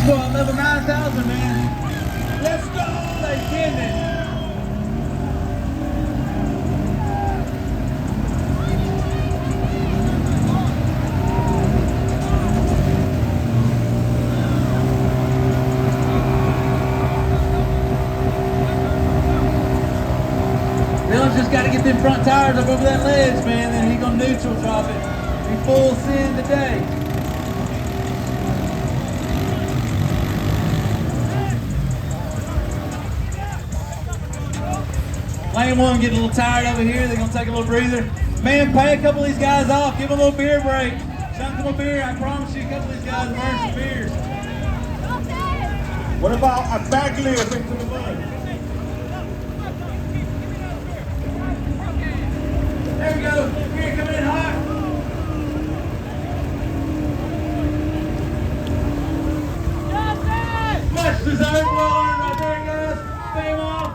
Well, level 9,000, man. Let's go! They kidding. Dylan's just got to get them front tires up over that ledge, man, then he's going to neutral drop it. Be full send today. Lane 1 getting a little tired over here. They're going to take a little breather. Man, pay a couple of these guys off. Give them a little beer break. Chunk them a beer. I promise you a couple of these guys burn some beers. What about a back lift into the mud? There we go. Here, coming in hot. Much deserved. Well earned right there, guys. Fame off.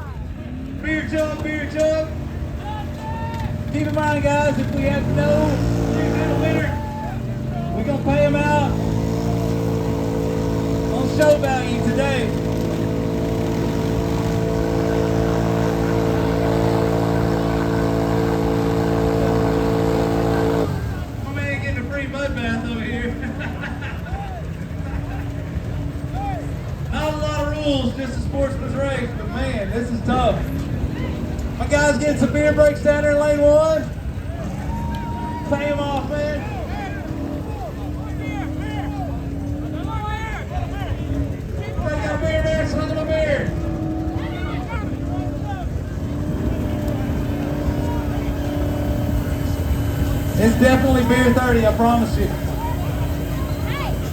Beer chug, beer chug. Keep in mind, guys, if we have no in the winter, we're going to pay them out on show value today. My man getting a free mud bath over here. Not a lot of rules, just a sportsman's race, but man, this is tough. My guys getting some beer breaks down there in lane 1. Pay them off, man. Everybody got a beer there, slug them a beer. It's definitely beer 30, I promise you.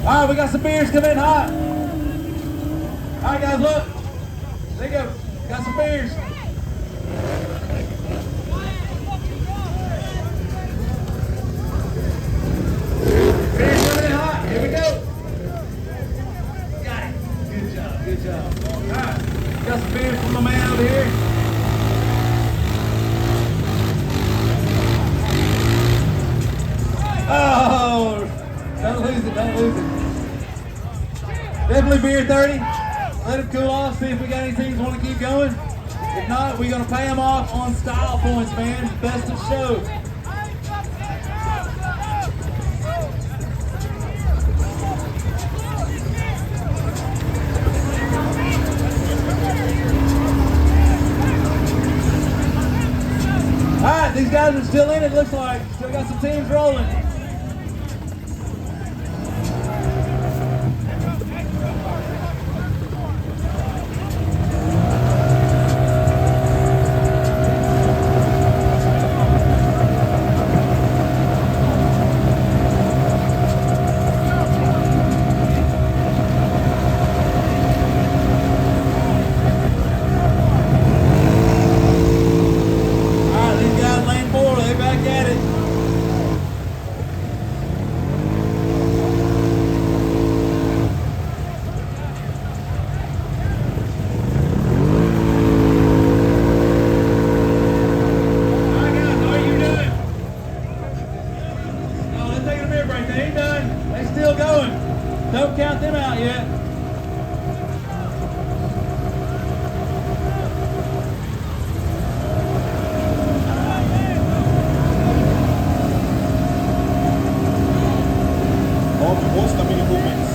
All right, we got some beers coming in hot. All right, guys, look. There you go. Got some beers. Beers coming in hot. Here we go. Got it. Good job. Good job. All right. Got some beers from my man over here. Oh, don't lose it. Don't lose it. Definitely beer 30. Let them cool off, see if we got any teams want to keep going. If not, we're going to pay them off on style points, man. Best of show. All right, these guys are still in it, looks like. Still got some teams rolling. Don't count them out yet. Almost a minute movements.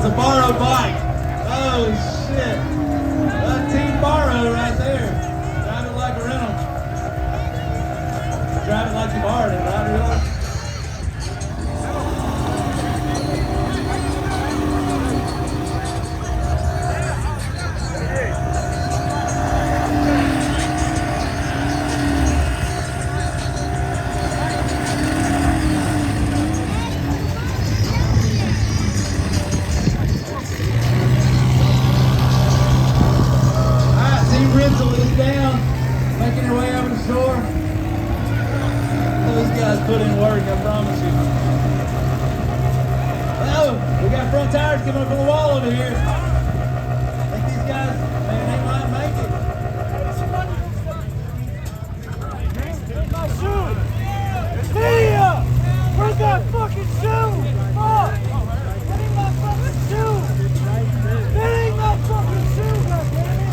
That's a borrowed bike. Oh shit. Team borrow right there. Drive it like a rental. Drive it like you borrowed it, right? Really? Rental is down, making their way over the shore. Those guys put in work, I promise you. Oh, we got front tires coming up on the wall over here. I think these guys, man, they might make it. My shoe! Lydia! Where's that fucking shoe? Fuck! That ain't my fucking shoe! That ain't my fucking shoe, goddammit!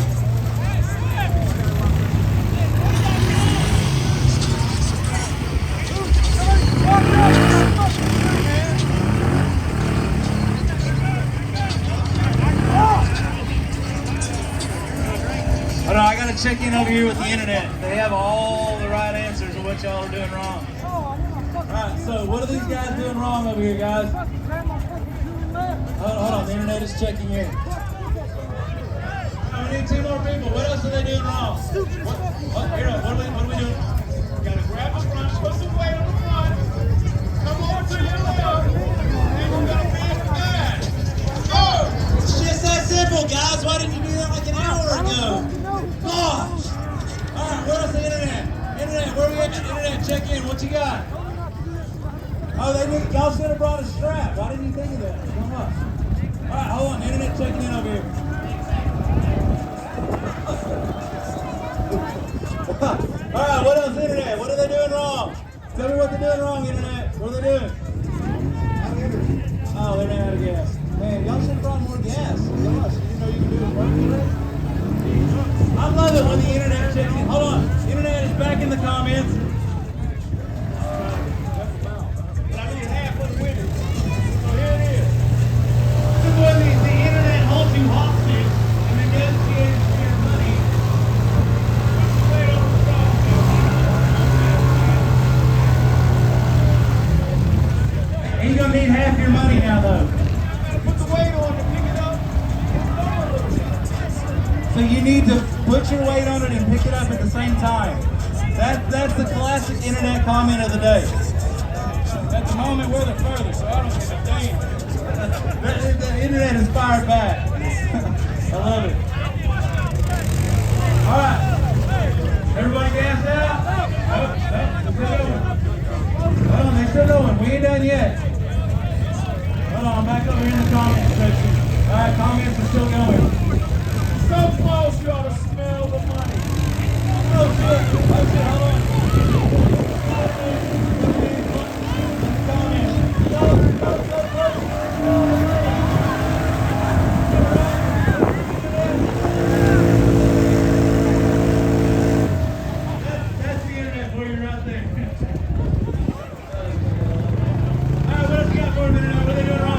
Oh no, I gotta check in over here with the internet. They have all the right answers of what y'all are doing wrong. Alright, so what are these guys doing wrong over here, guys? Hold on, the internet is checking in. We need 2 more people. What else are they doing wrong? What are we doing? You gotta grab the front, put some weight on the front. Come over to your left. And you gotta be in the back. Go! It's just that simple, guys. Why didn't you do that like an hour ago? Gosh! Alright, what else the internet? Internet, where we at? Internet, check in. What you got? Oh, y'all should have brought a strap. Why didn't you think of that? Come on. Alright, hold on. Internet checking in over here. Alright, what else, internet? What are they doing wrong? Tell me what they're doing wrong, internet. What are they doing? Oh, they're out of gas. Man, y'all should have brought more gas. Gosh, you didn't know you could do it right today? I love it when the internet checks in. Hold on. Internet is back in the comments. But I need half of the winners. So here it is. This is when the internet holds you hostage and negotiates for your money. Weight on the front. Ain't gonna need half your money now, though. Put the weight on to pick it up. So you need to put your weight on it and pick it up at the same time. That's the classic internet comment of the day. At the moment, we're the furthest, so I don't give a damn. The internet is fired back. I love it. All right. Everybody gassed out? They're still going. Hold on, they're still going. We ain't done yet. Hold on, I'm back over here in the comments section. All right, comments are still going. So close, you ought to smell the money. Oh shit, hold on. That's the internet for you right there. Alright, what else you got for me today? What are they doing wrong?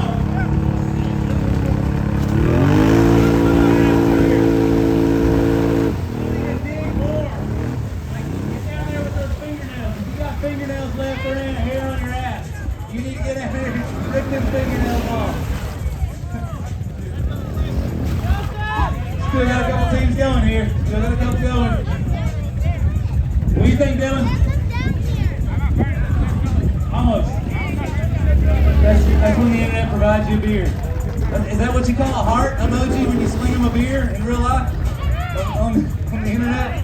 Fingernails left or in, hair on your ass. You need to get out there and rip them fingernails off. Still got a couple teams going here. Still got a couple going. What do you think, Dylan? Almost. That's when the internet provides you a beer. Is that what you call a heart emoji when you sling them a beer in real life? On the internet?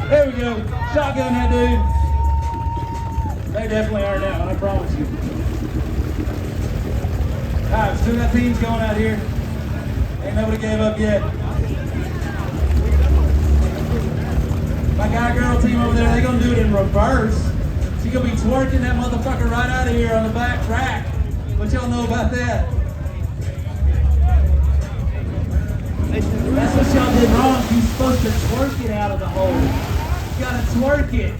There we go. Shotgun that dude. They definitely are now, I promise you. Alright, still got teams going out here. Ain't nobody gave up yet. My guy-girl team over there, they gonna do it in reverse. She gonna be twerking that motherfucker right out of here on the back track. What y'all know about that? That's what y'all did wrong. You're supposed to twerk it out of the hole. You gotta twerk it.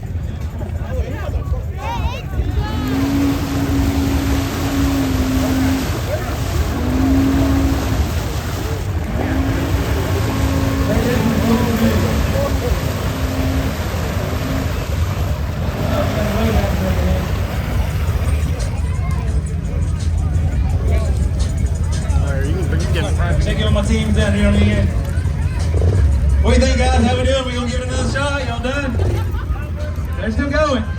submersions out here on the end. What do you think, guys? How we doing? We gonna give it another shot? Y'all done? They're still going.